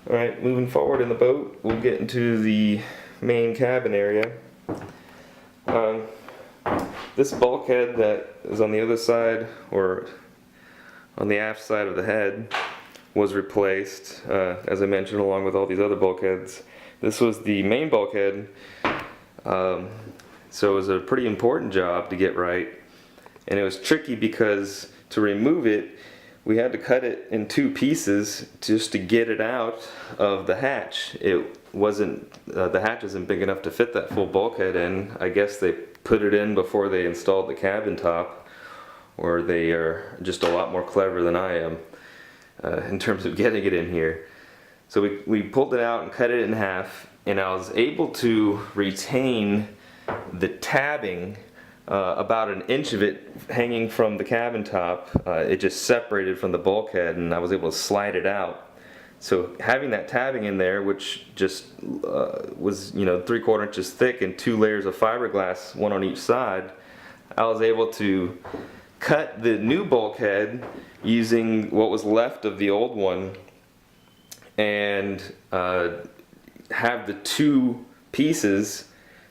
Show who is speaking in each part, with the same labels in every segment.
Speaker 1: Alright, moving forward in the boat, we'll get into the main cabin area. This bulkhead that is on the other side, or on the aft side of the head, was replaced, as I mentioned, along with all these other bulkheads. This was the main bulkhead, so it was a pretty important job to get right. And it was tricky because to remove it, we had to cut it in two pieces just to get it out of the hatch. It wasn't, the hatch isn't big enough to fit that full bulkhead in. I guess they put it in before they installed the cabin top, or they are just a lot more clever than I am in terms of getting it in here. So we pulled it out and cut it in half, and I was able to retain the tabbing, about an inch of it hanging from the cabin top. It just separated from the bulkhead, and I was able to slide it out. So having that tabbing in there, which just was 3/4 inches thick and 2 layers of fiberglass, one on each side, I was able to cut the new bulkhead using what was left of the old one, and have the two pieces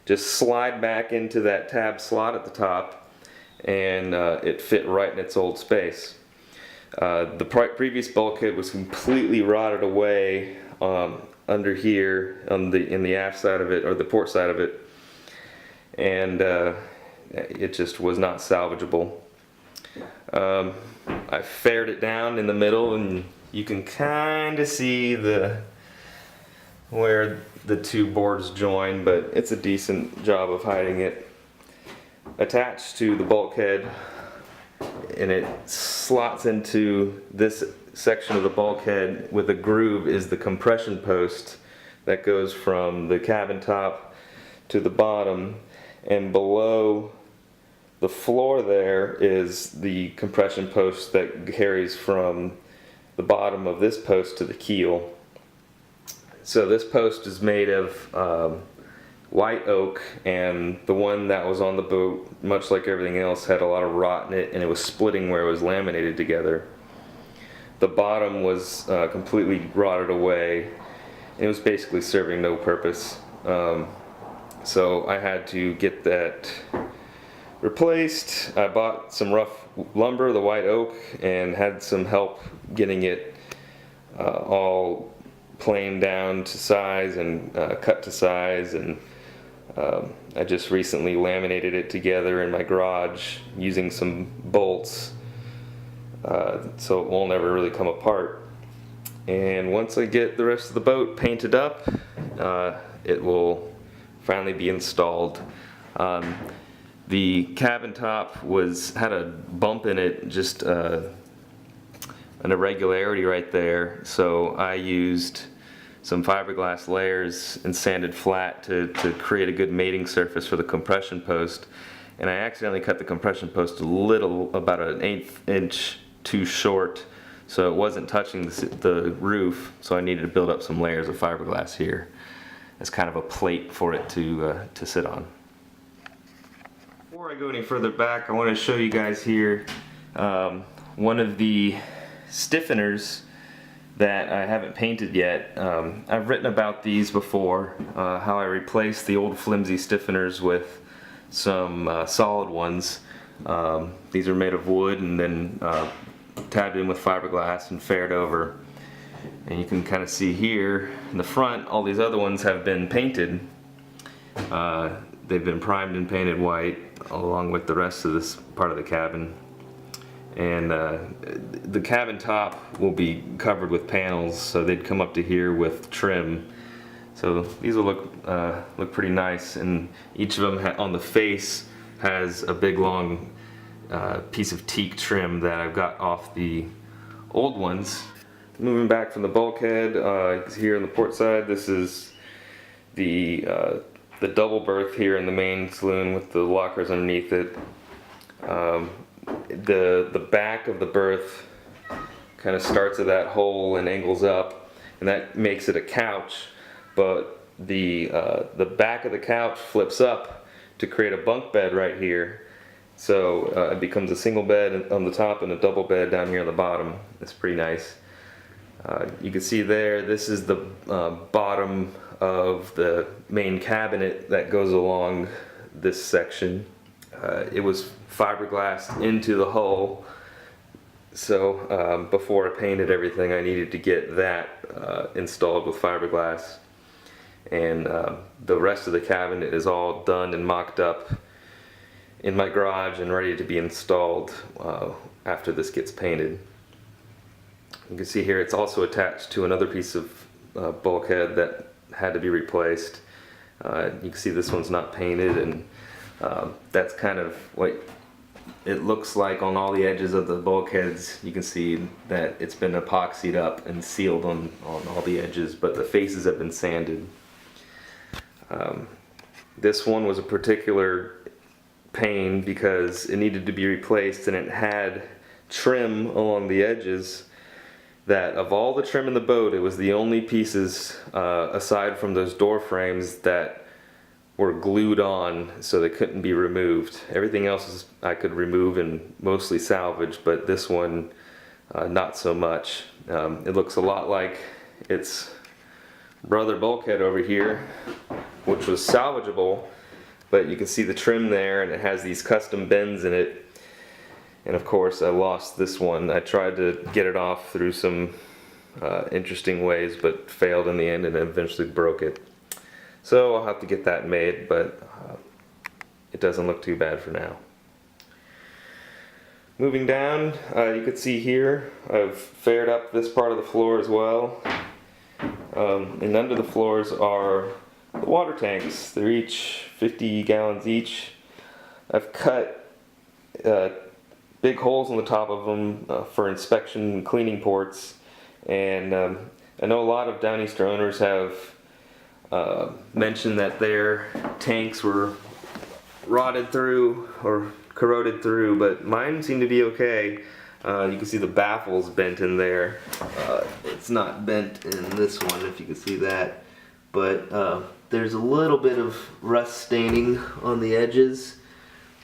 Speaker 1: just slide back into that tab slot at the top, and it fit right in its old space. The previous bulkhead was completely rotted away under here on in the aft side of it, or the port side of it, and it just was not salvageable. I faired it down in the middle, and you can kind of see where the two boards join, but it's a decent job of hiding it. Attached to the bulkhead, and it slots into this section of the bulkhead with a groove, is the compression post that goes from the cabin top to the bottom, and below the floor there is the compression post that carries from the bottom of this post to the keel. So this post is made of white oak, and the one that was on the boat, much like everything else, had a lot of rot in it, and it was splitting where it was laminated together. The bottom was completely rotted away, and it was basically serving no purpose. So I had to get that replaced. I bought some rough lumber, the white oak, and had some help getting it all planed down to size and cut to size, and I just recently laminated it together in my garage using some bolts, so it won't ever really come apart. And once I get the rest of the boat painted up, it will finally be installed. The cabin top had a bump in it, just an irregularity right there, so I used some fiberglass layers and sanded flat to create a good mating surface for the compression post. And I accidentally cut the compression post about an 1/8 inch too short, so it wasn't touching the roof, so I needed to build up some layers of fiberglass here as kind of a plate for it to sit on. Before I go any further back, I want to show you guys here one of the stiffeners that I haven't painted yet. I've written about these before, how I replaced the old flimsy stiffeners with some solid ones. These are made of wood and then tabbed in with fiberglass and faired over. And you can kind of see here in the front, all these other ones have been painted. They've been primed and painted white along with the rest of this part of the cabin. And the cabin top will be covered with panels, so they'd come up to here with trim. So these will look pretty nice, and each of them on the face has a big long piece of teak trim that I've got off the old ones. Moving back from the bulkhead, here on the port side, this is the double berth here in the main saloon with the lockers underneath it. The back of the berth kind of starts at that hole and angles up, and that makes it a couch, but the back of the couch flips up to create a bunk bed right here. So it becomes a single bed on the top and a double bed down here on the bottom. It's pretty nice. You can see there, this is the bottom of the main cabinet that goes along this section. It was fiberglassed into the hull, so before I painted everything I needed to get that installed with fiberglass. And the rest of the cabinet is all done and mocked up in my garage and ready to be installed after this gets painted. You can see here it's also attached to another piece of bulkhead that had to be replaced. You can see this one's not painted, and that's kind of what it looks like on all the edges of the bulkheads. You can see that it's been epoxied up and sealed on all the edges, but the faces have been sanded. This one was a particular pain because it needed to be replaced, and it had trim along the edges that, of all the trim in the boat, it was the only pieces aside from those door frames that were glued on so they couldn't be removed. Everything else I could remove and mostly salvage, but this one not so much. It looks a lot like its brother bulkhead over here, which was salvageable, but you can see the trim there, and it has these custom bends in it. And of course I lost this one. I tried to get it off through some interesting ways, but failed in the end and eventually broke it. So I'll have to get that made, but it doesn't look too bad for now. Moving down, you can see here I've faired up this part of the floor as well. And under the floors are the water tanks. They're each 50 gallons each. I've cut big holes in the top of them for inspection and cleaning ports, and I know a lot of Downeaster owners have mentioned that their tanks were rotted through or corroded through, but mine seem to be okay. You can see the baffle's bent in there. It's not bent in this one, if you can see that, but there's a little bit of rust staining on the edges,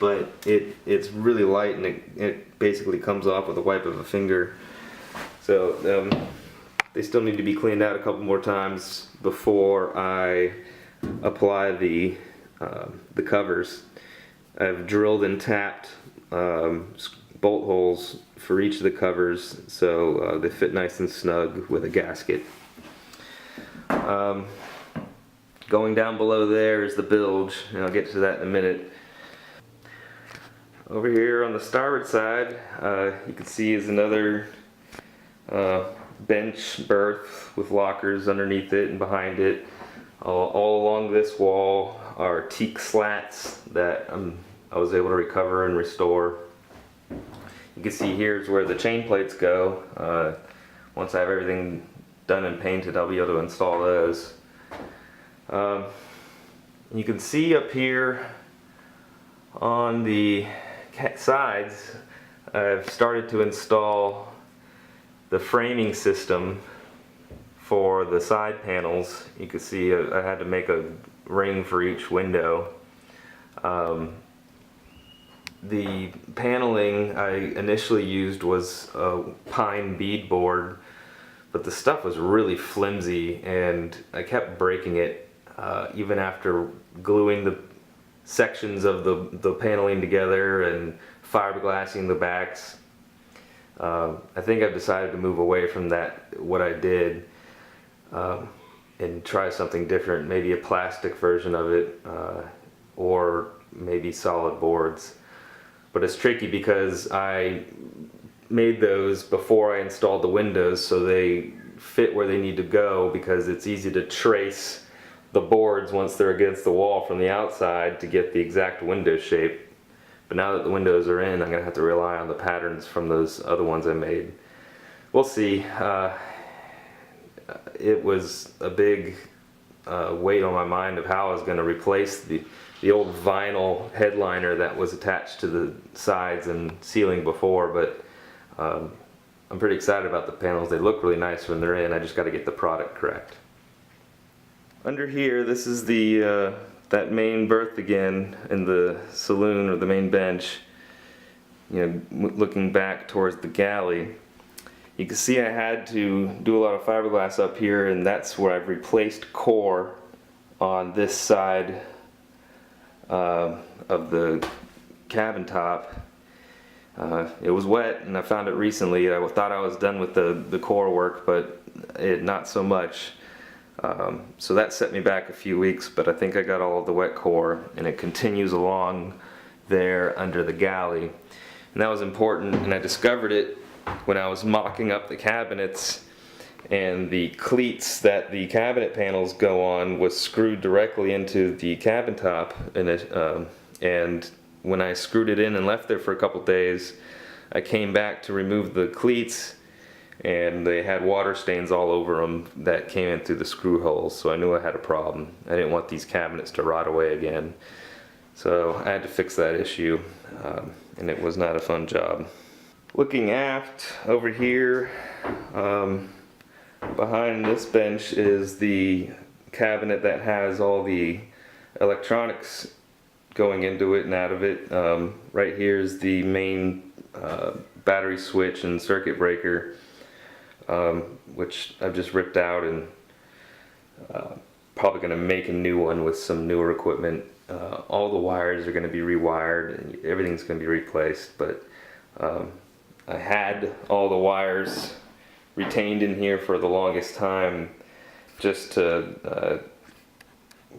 Speaker 1: but it's really light, and it basically comes off with a wipe of a finger. So they still need to be cleaned out a couple more times before I apply the covers. I've drilled and tapped bolt holes for each of the covers, so they fit nice and snug with a gasket. Going down below there is the bilge, and I'll get to that in a minute. Over here on the starboard side, you can see is another bench berth with lockers underneath it and behind it. All along this wall are teak slats that I was able to recover and restore. You can see here's where the chain plates go. Once I have everything done and painted, I'll be able to install those. You can see up here on the sides, I've started to install the framing system for the side panels. You can see I had to make a ring for each window. The paneling I initially used was a pine beadboard, but the stuff was really flimsy and I kept breaking it even after gluing the sections of the paneling together and fiberglassing the backs. I think I've decided to move away from that, what I did, and try something different, maybe a plastic version of it, or maybe solid boards. But it's tricky because I made those before I installed the windows, so they fit where they need to go, because it's easy to trace the boards once they're against the wall from the outside to get the exact window shape. But now that the windows are in, I'm going to have to rely on the patterns from those other ones I made. We'll see. It was a big weight on my mind of how I was going to replace the old vinyl headliner that was attached to the sides and ceiling before, but I'm pretty excited about the panels. They look really nice when they're in. I just got to get the product correct. Under here, this is the that main berth again in the saloon, or the main bench, you know, looking back towards the galley. You can see I had to do a lot of fiberglass up here, and that's where I've replaced core on this side of the cabin top. It was wet, and I found it recently. I thought I was done with the core work, but not so much. So that set me back a few weeks, but I think I got all of the wet core, and it continues along there under the galley. And that was important, and I discovered it when I was mocking up the cabinets, and the cleats that the cabinet panels go on was screwed directly into the cabin top, and when I screwed it in and left there for a couple days, I came back to remove the cleats, and they had water stains all over them that came in through the screw holes, so I knew I had a problem. I didn't want these cabinets to rot away again, so I had to fix that issue, and it was not a fun job. Looking aft over here, behind this bench is the cabinet that has all the electronics going into it and out of it. Right here is the main battery switch and circuit breaker, which I've just ripped out, and probably going to make a new one with some newer equipment. All the wires are going to be rewired and everything's going to be replaced, but I had all the wires retained in here for the longest time just to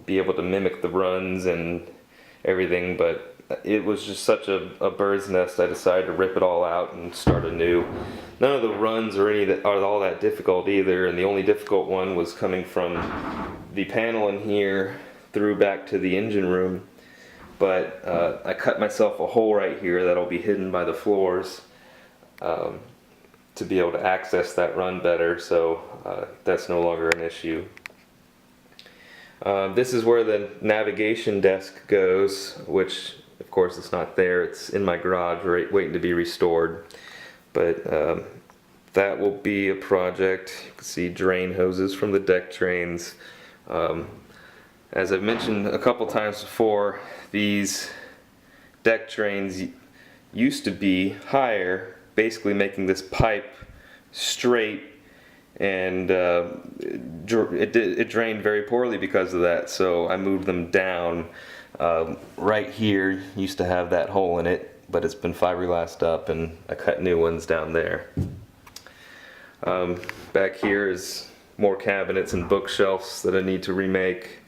Speaker 1: be able to mimic the runs and everything, but it was just such a bird's nest. I decided to rip it all out and start anew. None of the runs or any that are all that difficult either, and the only difficult one was coming from the panel in here through back to the engine room. But I cut myself a hole right here that'll be hidden by the floors to be able to access that run better, so that's no longer an issue. This is where the navigation desk goes, which of course it's not there. It's in my garage waiting to be restored, but that will be a project. You can see drain hoses from the deck trains. As I've mentioned a couple times before, these deck trains used to be higher, basically making this pipe straight, and it drained very poorly because of that, so I moved them down. Right here used to have that hole in it, but it's been fiberglassed up, and I cut new ones down there. Back here is more cabinets and bookshelves that I need to remake.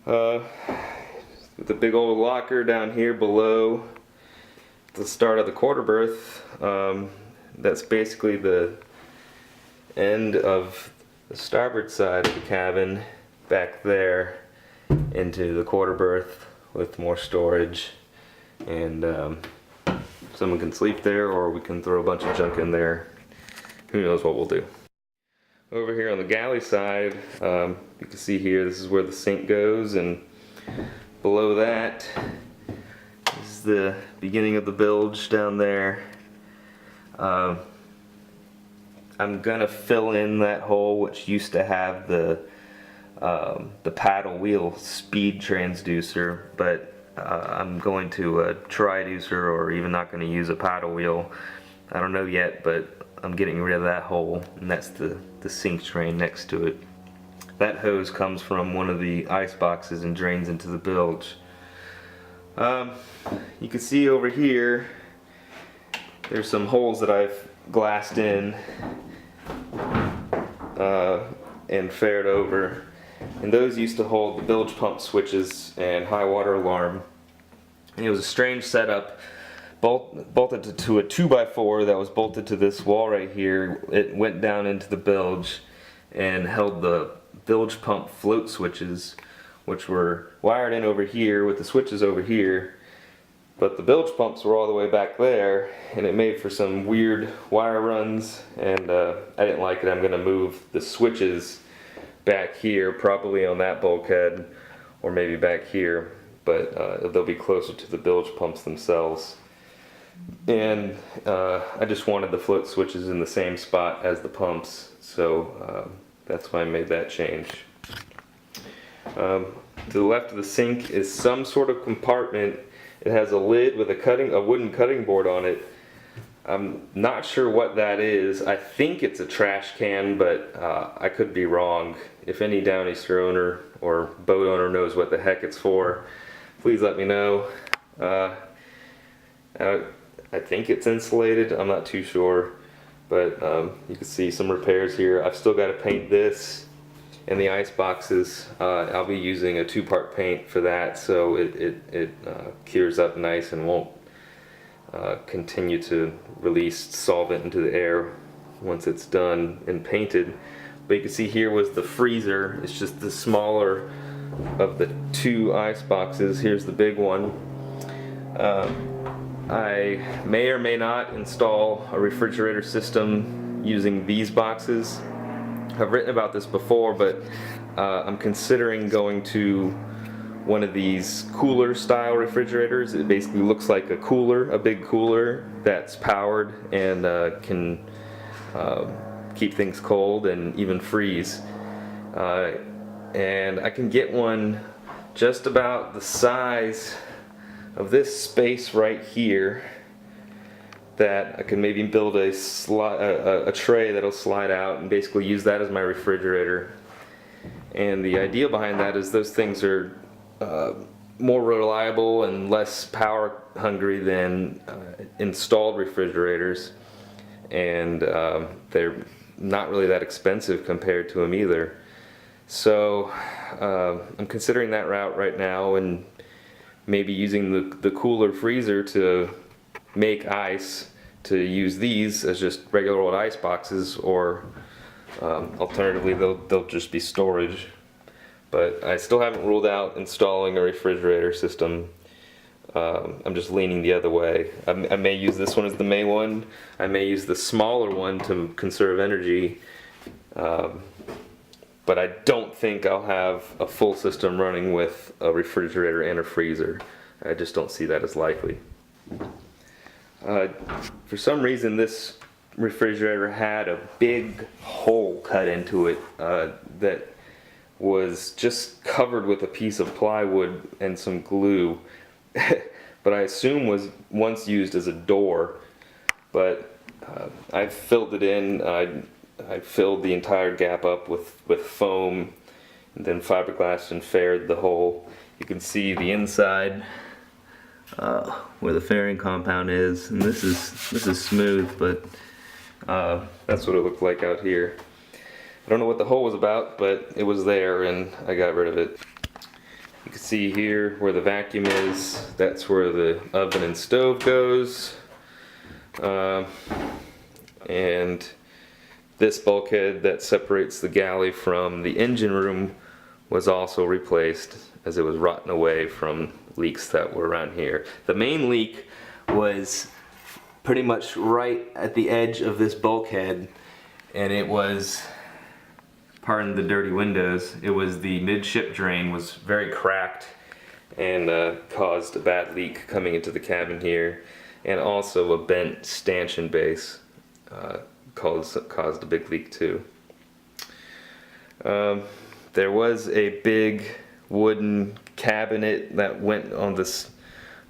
Speaker 1: The big old locker down here below the start of the quarter berth. That's basically the end of the starboard side of the cabin, back there into the quarter berth with more storage, and someone can sleep there, or we can throw a bunch of junk in there. Who knows what we'll do. Over here on the galley side, you can see here, this is where the sink goes, and below that is the beginning of the bilge down there. I'm gonna fill in that hole, which used to have the paddle wheel speed transducer, but I'm going to a triducer, or even not going to use a paddle wheel. I don't know yet, but I'm getting rid of that hole, and that's the sink drain next to it. That hose comes from one of the ice boxes and drains into the bilge. You can see over here there's some holes that I've glassed in and faired over, and those used to hold the bilge pump switches and high water alarm. And it was a strange setup, bolted to a 2x4 that was bolted to this wall right here. It went down into the bilge and held the bilge pump float switches, which were wired in over here with the switches over here, but the bilge pumps were all the way back there, and it made for some weird wire runs, and I didn't like it. I'm going to move the switches back here, probably on that bulkhead, or maybe back here, but they'll be closer to the bilge pumps themselves. And I just wanted the float switches in the same spot as the pumps, so that's why I made that change. To the left of the sink is some sort of compartment. It has a lid with a wooden cutting board on it. I'm not sure what that is. I think it's a trash can, but I could be wrong. If any Downeaster owner or boat owner knows what the heck it's for, please let me know. I think it's insulated, I'm not too sure, but you can see some repairs here. I've still got to paint this and the ice boxes. I'll be using a 2-part paint for that, so it cures up nice and won't continue to release solvent into the air once it's done and painted. But you can see here was the freezer. It's just the smaller of the 2 ice boxes. Here's the big one. I may or may not install a refrigerator system using these boxes. I've written about this before, but I'm considering going to one of these cooler style refrigerators. It basically looks like a cooler, a big cooler that's powered and can keep things cold and even freeze. And I can get one just about the size of this space right here, that I can maybe build a tray that'll slide out and basically use that as my refrigerator. And the idea behind that is those things are more reliable and less power hungry than installed refrigerators, and they're not really that expensive compared to them either. So I'm considering that route right now, and maybe using the cooler freezer to make ice, to use these as just regular old ice boxes, or alternatively they'll just be storage. But I still haven't ruled out installing a refrigerator system. I'm just leaning the other way. I may use this one as the main one. I may use the smaller one to conserve energy. But I don't think I'll have a full system running with a refrigerator and a freezer. I just don't see that as likely. For some reason, this refrigerator had a big hole cut into it that was just covered with a piece of plywood and some glue, but I assume was once used as a door. But I filled it in. I filled the entire gap up with foam, and then fiberglass and faired the hole. You can see the inside where the fairing compound is, and this is smooth, but that's what it looked like out here. I don't know what the hole was about, but it was there and I got rid of it. You can see here where the vacuum is. That's where the oven and stove goes. And this bulkhead that separates the galley from the engine room was also replaced, as it was rotting away from leaks that were around here. The main leak was pretty much right at the edge of this bulkhead, and it was, pardon the dirty windows, it was the midship drain was very cracked and caused a bad leak coming into the cabin here, and also a bent stanchion base caused a big leak too. There was a big wooden cabinet that went on this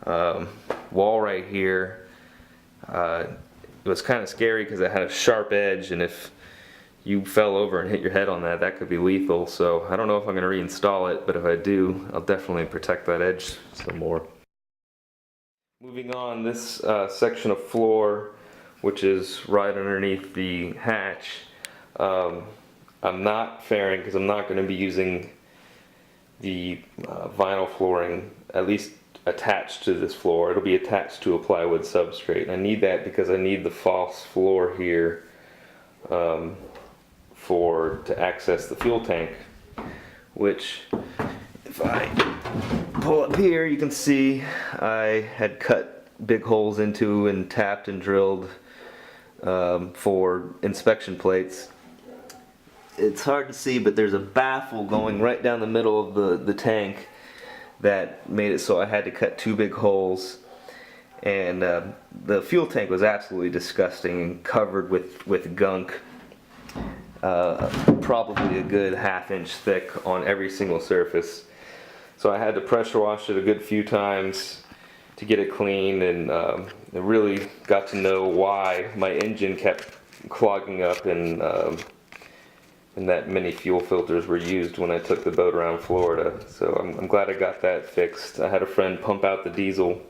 Speaker 1: wall right here. It was kind of scary because it had a sharp edge, and if you fell over and hit your head on that, that could be lethal. So I don't know if I'm going to reinstall it, but if I do, I'll definitely protect that edge some more. Moving on, this section of floor, which is right underneath the hatch, I'm not fairing because I'm not going to be using the vinyl flooring, at least attached to this floor. It'll be attached to a plywood substrate. I need that because I need the false floor here to access the fuel tank, which if I pull up here, you can see I had cut big holes into and tapped and drilled for inspection plates. It's hard to see, but there's a baffle going right down the middle of the tank that made it so I had to cut 2 big holes. And the fuel tank was absolutely disgusting and covered with gunk, probably a good ½ inch thick on every single surface. So I had to pressure wash it a good few times to get it clean, and I really got to know why my engine kept clogging up, and that many fuel filters were used when I took the boat around Florida. So I'm glad I got that fixed. I had a friend pump out the diesel,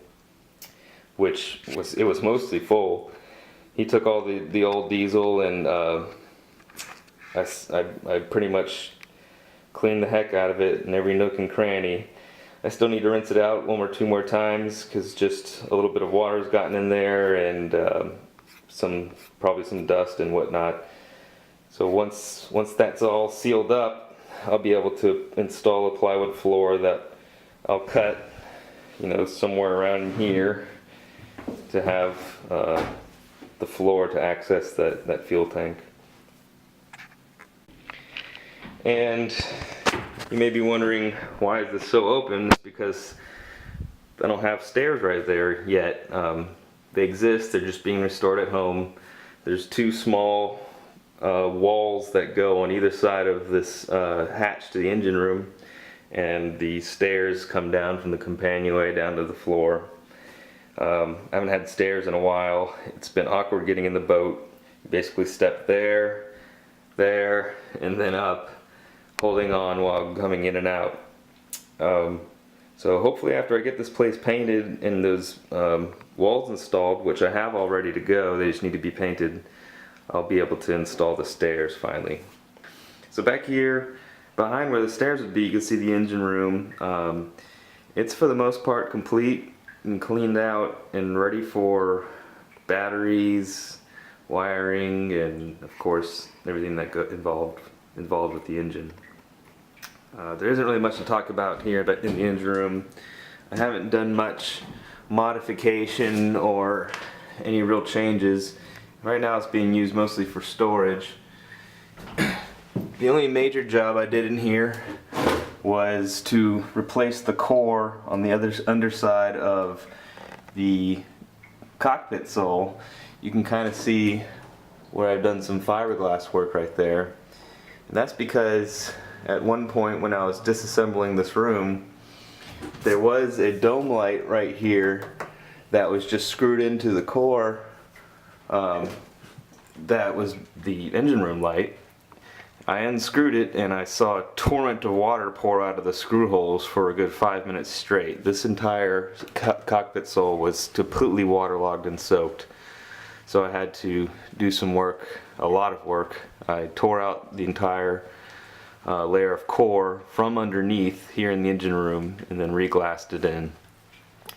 Speaker 1: which was mostly full. He took all the old diesel, and I pretty much cleaned the heck out of it in every nook and cranny. I still need to rinse it out one or two more times because just a little bit of water's gotten in there, and probably some dust and whatnot. So once that's all sealed up, I'll be able to install a plywood floor that I'll cut, somewhere around here to have the floor to access that fuel tank. And you may be wondering, why is this so open? It's because I don't have stairs right there yet. They exist, they're just being restored at home. There's two small walls that go on either side of this hatch to the engine room, and the stairs come down from the companionway down to the floor. I haven't had stairs in a while. It's been awkward getting in the boat. You basically step there, and then up, holding on while coming in and out. So hopefully after I get this place painted and those walls installed, which I have all ready to go, they just need to be painted, I'll be able to install the stairs finally. So back here, behind where the stairs would be, you can see the engine room. It's for the most part complete and cleaned out and ready for batteries, wiring, and of course everything that got involved with the engine. There isn't really much to talk about here, but in the engine room, I haven't done much modification or any real changes. Right now it's being used mostly for storage. The only major job I did in here was to replace the core on the underside of the cockpit sole. You can kind of see where I've done some fiberglass work right there. And that's because at one point when I was disassembling this room, there was a dome light right here that was just screwed into the core. That was the engine room light. I unscrewed it and I saw a torrent of water pour out of the screw holes for a good 5 minutes straight. This entire cockpit sole was completely waterlogged and soaked. So I had to do some work, a lot of work. I tore out the entire layer of core from underneath here in the engine room and then re-glassed it in.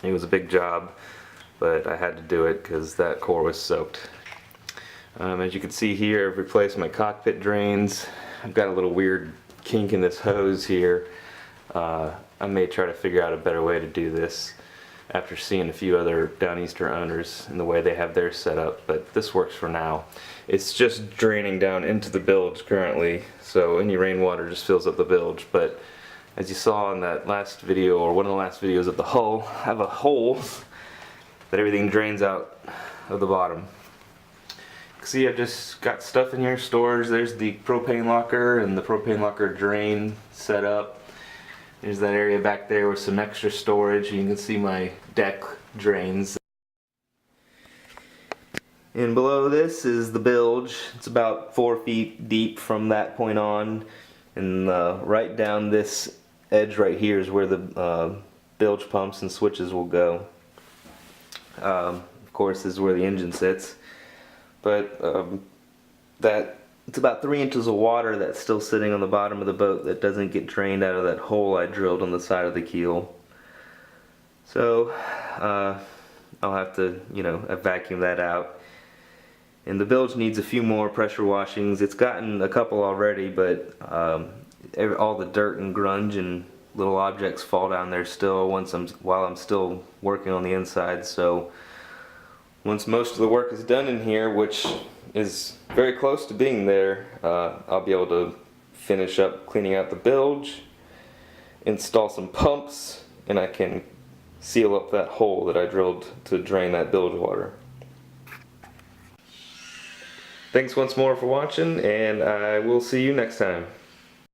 Speaker 1: It was a big job, but I had to do it because that core was soaked. As you can see here, I've replaced my cockpit drains. I've got a little weird kink in this hose here. I may try to figure out a better way to do this after seeing a few other Downeaster owners and the way they have theirs set up, but this works for now. It's just draining down into the bilge currently, so any rainwater just fills up the bilge. But as you saw in that last video, or one of the last videos of the hull, I have a hole that everything drains out of the bottom. See, I've just got stuff in here, storage. There's the propane locker and the propane locker drain set up. There's that area back there with some extra storage. You can see my deck drains. And below this is the bilge. It's about 4 feet deep from that point on. And right down this edge right here is where the bilge pumps and switches will go. Of course, this is where the engine sits. But it's about 3 inches of water that's still sitting on the bottom of the boat that doesn't get drained out of that hole I drilled on the side of the keel. So I'll have to, vacuum that out. And the bilge needs a few more pressure washings. It's gotten a couple already, but all the dirt and grunge and little objects fall down there still while I'm still working on the inside. So once most of the work is done in here, which is very close to being there, I'll be able to finish up cleaning out the bilge, install some pumps, and I can seal up that hole that I drilled to drain that bilge water. Thanks once more for watching, and I will see you next time.